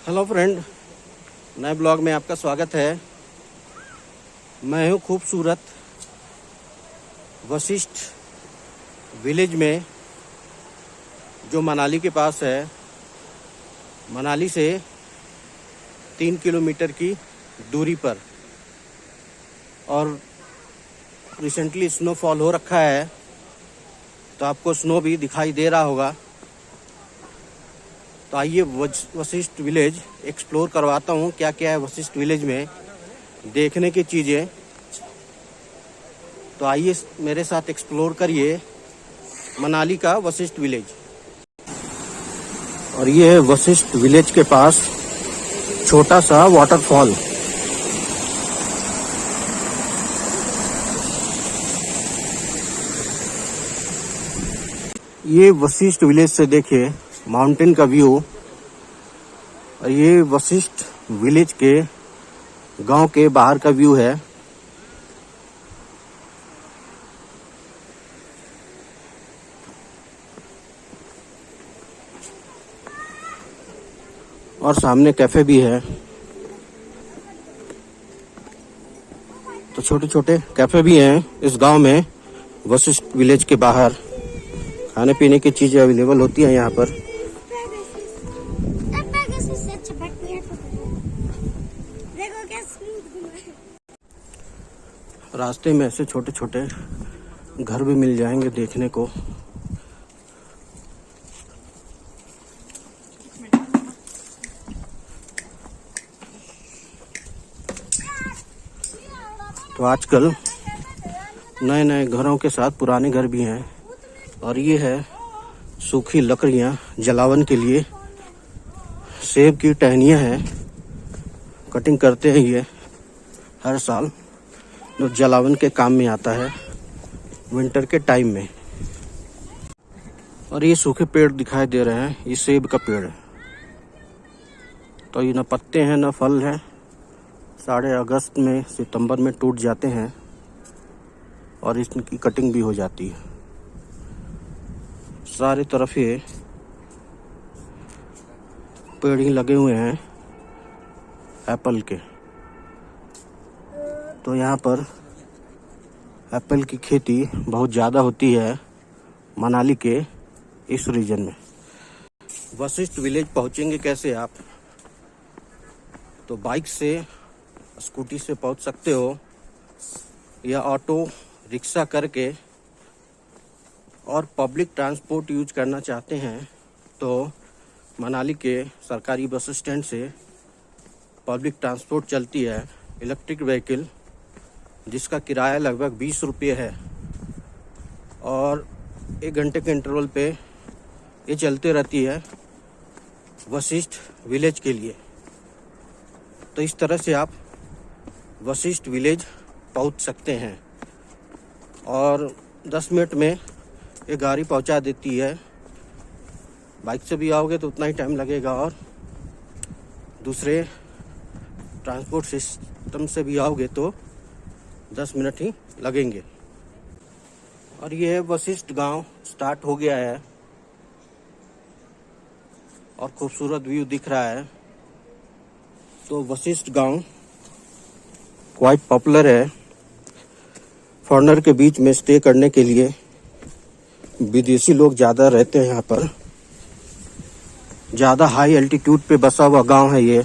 Hello friend, नए blog में आपका स्वागत है। मैं हूँ खूबसूरत वशिष्ठ विलेज में, जो मनाली के पास है। मनाली से 3 किलोमीटर की दूरी पर, और रिसेंटली स्नोफॉल हो रखा है, तो आपको स्नो भी दिखाई दे रहा होगा। तो आइए वशिष्ठ विलेज एक्सप्लोर करवाता हूँ, क्या क्या है वशिष्ठ विलेज में देखने की चीज़ें। तो आइए मेरे साथ एक्सप्लोर करिए मनाली का वशिष्ठ विलेज। और ये है वशिष्ठ विलेज के पास छोटा सा वाटरफॉल। ये वशिष्ठ विलेज से देखिए माउंटेन का व्यू। और ये वशिष्ठ विलेज के गांव के बाहर का व्यू है। और सामने कैफे भी है। तो छोटे छोटे कैफे भी हैं इस गांव में। वशिष्ठ विलेज के बाहर खाने पीने की चीजें अवेलेबल होती हैं यहाँ पर। रास्ते में ऐसे छोटे छोटे घर भी मिल जाएंगे देखने को। तो आजकल नए नए घरों के साथ पुराने घर भी हैं। और ये है सूखी लकड़ियाँ जलावन के लिए। सेब की टहनियाँ हैं, कटिंग करते हैं ये हर साल, जो जलावन के काम में आता है विंटर के टाइम में। और ये सूखे पेड़ दिखाई दे रहे हैं, ये सेब का पेड़ है। तो ये न पत्ते हैं न फल है। साढ़े अगस्त में सितंबर में टूट जाते हैं और इसकी कटिंग भी हो जाती है। सारे तरफ ये पेड़ ही लगे हुए हैं एप्पल के। तो यहाँ पर एप्पल की खेती बहुत ज़्यादा होती है मनाली के इस रीजन में। वशिष्ठ विलेज पहुँचेंगे कैसे आप? तो बाइक से, स्कूटी से पहुँच सकते हो, या ऑटो रिक्शा करके। और पब्लिक ट्रांसपोर्ट यूज करना चाहते हैं तो मनाली के सरकारी बस स्टैंड से पब्लिक ट्रांसपोर्ट चलती है, इलेक्ट्रिक व्हीकल, जिसका किराया लगभग 20 रुपये है। और 1 घंटे के इंटरवल पे ये चलते रहती है वशिष्ठ विलेज के लिए। तो इस तरह से आप वशिष्ठ विलेज पहुंच सकते हैं। और 10 मिनट में ये गाड़ी पहुंचा देती है। बाइक से भी आओगे तो उतना ही टाइम लगेगा, और दूसरे ट्रांसपोर्ट सिस्टम से भी आओगे तो 10 मिनट ही लगेंगे। और ये वशिष्ठ गांव स्टार्ट हो गया है और खूबसूरत व्यू दिख रहा है। तो वशिष्ठ गांव क्वाइट पॉपुलर है फॉरेनर के बीच में स्टे करने के लिए। विदेशी लोग ज़्यादा रहते हैं यहाँ पर। ज़्यादा हाई एल्टीट्यूड पे बसा हुआ गांव है ये।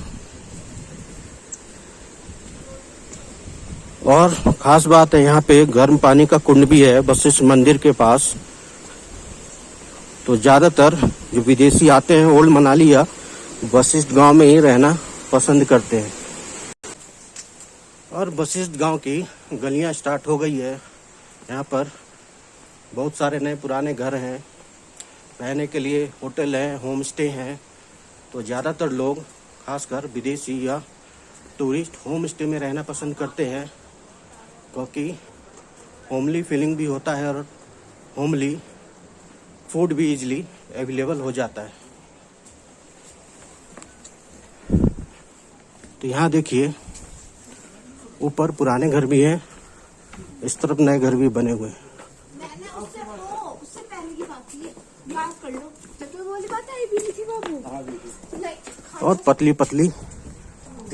और ख़ास बात है, यहाँ पे गर्म पानी का कुंड भी है वशिष्ठ मंदिर के पास। तो ज़्यादातर जो विदेशी आते हैं ओल्ड मनाली या वशिष्ठ गांव में ही रहना पसंद करते हैं। और वशिष्ठ गांव की गलियां स्टार्ट हो गई है। यहाँ पर बहुत सारे नए पुराने घर हैं, रहने के लिए होटल हैं, होम स्टे हैं। तो ज़्यादातर लोग, खासकर विदेशी या टूरिस्ट, होम स्टे में रहना पसंद करते हैं, क्योंकि होमली फीलिंग भी होता है और होमली फूड भी इजीली अवेलेबल हो जाता है। तो यहाँ देखिए ऊपर पुराने घर भी हैं, इस तरफ नए घर भी बने हुए हैं। उससे पहले की बात है, माफ कर लो, तो वाली बात आई भी नहीं थी बाबू। और पतली पतली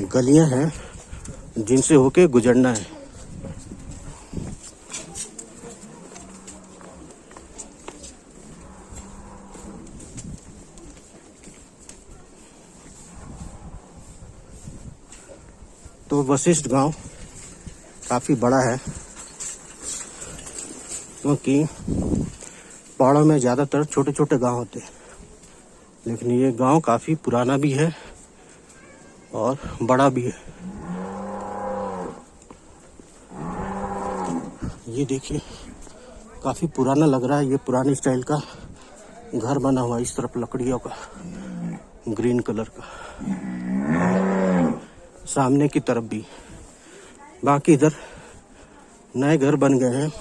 गलियां हैं जिनसे होके गुजरना है। तो वशिष्ठ गांव काफी बड़ा है, क्योंकि पहाड़ों में ज्यादातर छोटे छोटे गांव होते हैं, लेकिन ये गांव काफी पुराना भी है और बड़ा भी है। ये देखिए काफी पुराना लग रहा है। ये पुराने स्टाइल का घर बना हुआ है, इस तरफ लकड़ियों का ग्रीन कलर का, सामने की तरफ भी। बाकी इधर नए घर बन गए हैं,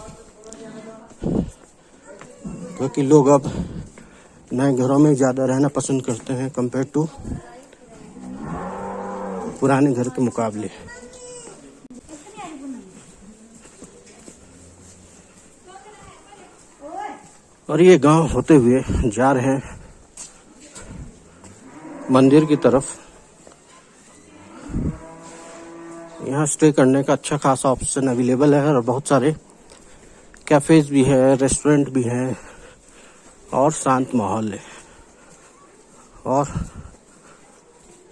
क्योंकि लोग अब नए घरों में ज़्यादा रहना पसंद करते हैं कंपेयर टू पुराने घर के मुकाबले। और ये गांव होते हुए जा रहे हैं मंदिर की तरफ। यहाँ स्टे करने का अच्छा खासा ऑप्शन अवेलेबल है और बहुत सारे कैफेज भी है, रेस्टोरेंट भी हैं और शांत माहौल है। और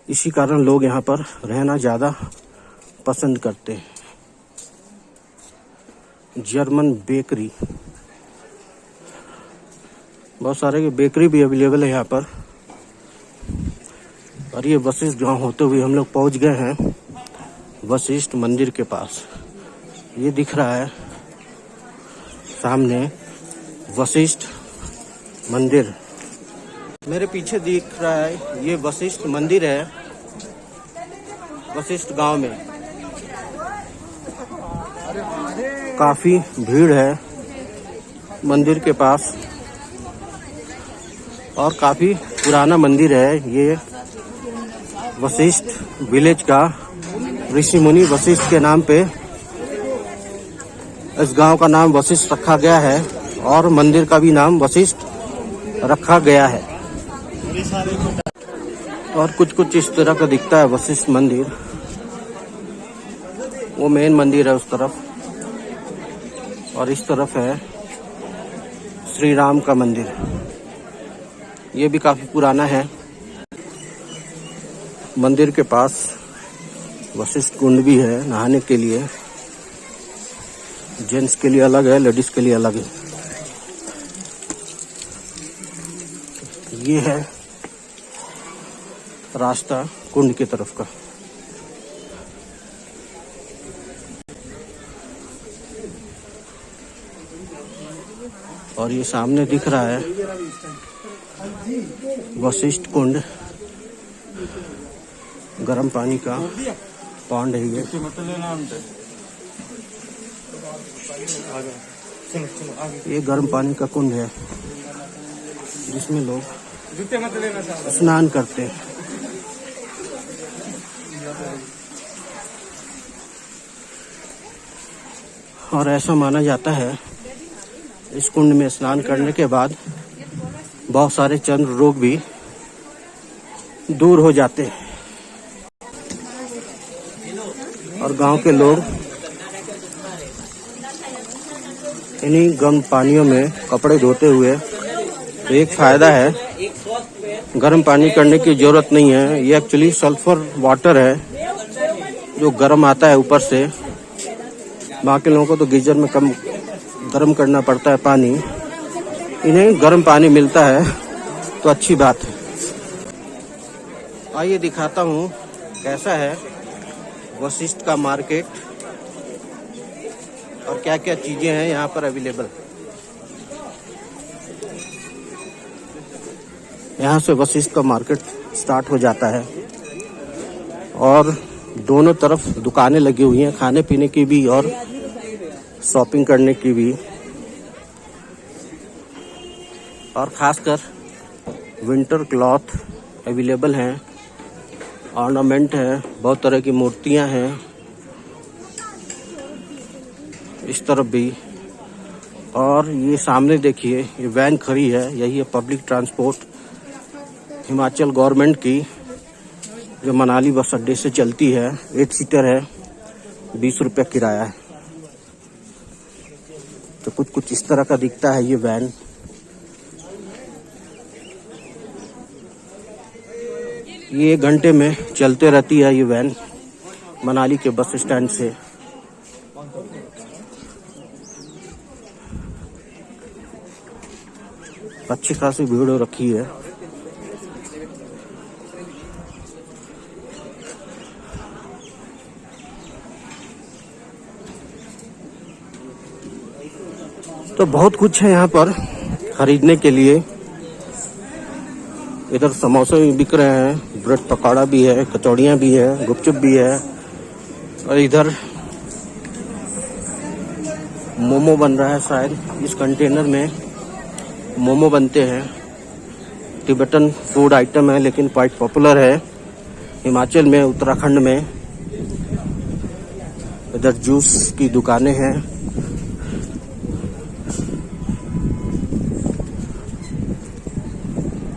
इसी कारण लोग यहाँ पर रहना ज़्यादा पसंद करते हैं। जर्मन बेकरी, बहुत सारे बेकरी भी अवेलेबल है यहाँ पर। और ये वशिष्ठ गांव होते हुए हम लोग पहुँच गए हैं वशिष्ठ मंदिर के पास। ये दिख रहा है सामने वशिष्ठ मंदिर, मेरे पीछे दिख रहा है ये वशिष्ठ मंदिर है वशिष्ठ गांव में। काफी भीड़ है मंदिर के पास और काफी पुराना मंदिर है। ये वशिष्ठ विलेज का ऋषि मुनि वशिष्ठ के नाम पे इस गांव का नाम वशिष्ठ रखा गया है और मंदिर का भी नाम वशिष्ठ रखा गया है। और कुछ कुछ इस तरह का दिखता है वशिष्ठ मंदिर। वो मेन मंदिर है उस तरफ, और इस तरफ है श्री राम का मंदिर। ये भी काफी पुराना है। मंदिर के पास वशिष्ठ कुंड भी है नहाने के लिए, जेंट्स के लिए अलग है, लेडीज के लिए अलग है। ये है रास्ता कुंड की तरफ का। और ये सामने दिख रहा है वशिष्ठ कुंड, गर्म पानी का पॉन्ड है ये। ये गर्म पानी का कुंड है जिसमें लोग स्नान करते हैं। और ऐसा माना जाता है इस कुंड में स्नान करने के बाद बहुत सारे चर्म रोग भी दूर हो जाते हैं। और गांव के लोग इन्हीं गर्म पानियों में कपड़े धोते हुए, तो एक फायदा है, गर्म पानी करने की जरूरत नहीं है। ये एक्चुअली सल्फर वाटर है जो गर्म आता है ऊपर से। बाकी लोगों को तो गीजर में कम गर्म करना पड़ता है पानी, इन्हें गर्म पानी मिलता है तो अच्छी बात है। आइए दिखाता हूँ कैसा है वशिष्ठ का मार्केट और क्या क्या चीजें हैं यहाँ पर अवेलेबल। यहाँ से वशिष्ठ का मार्केट स्टार्ट हो जाता है और दोनों तरफ दुकानें लगी हुई हैं, खाने पीने की भी और शॉपिंग करने की भी। और खासकर विंटर क्लॉथ अवेलेबल हैं, ऑर्नामेंट है, बहुत तरह की मूर्तियां हैं इस तरफ भी। और ये सामने देखिए ये वैन खड़ी है, यही है पब्लिक ट्रांसपोर्ट हिमाचल गवर्नमेंट की जो मनाली बस अड्डे से चलती है। 8 सीटर है, 20 रुपये किराया है। तो कुछ इस तरह का दिखता है ये वैन। ये 1 घंटे में चलते रहती है ये वैन मनाली के बस स्टैंड से। अच्छी खासी भीड़ हो रखी है। तो बहुत कुछ है यहाँ पर खरीदने के लिए। इधर समोसे भी बिक रहे हैं, ब्रेड पकौड़ा भी है, कचौड़ियाँ भी है, गुपचुप भी है। और इधर मोमो बन रहा है, शायद इस कंटेनर में मोमो बनते हैं। तिब्बतन फूड आइटम है, लेकिन क्वाइट पॉपुलर है हिमाचल में, उत्तराखंड में। इधर जूस की दुकानें हैं।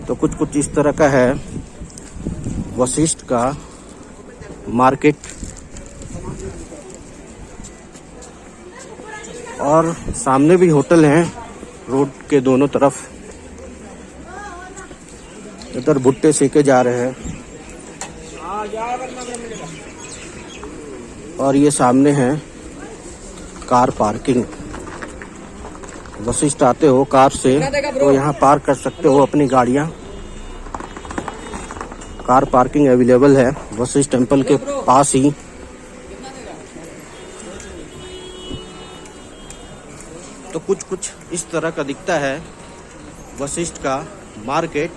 तो कुछ इस तरह का है वशिष्ठ का मार्केट। और सामने भी होटल हैं रोड के दोनों तरफ। इधर भुट्टे सेके जा रहे हैं। और ये सामने है कार पार्किंग। वशिष्ठ आते हो कार से तो यहाँ पार्क कर सकते हो अपनी गाड़ियाँ। कार पार्किंग अवेलेबल है वशिष्ठ टेम्पल के पास ही। तो कुछ इस तरह का दिखता है वशिष्ठ का मार्केट।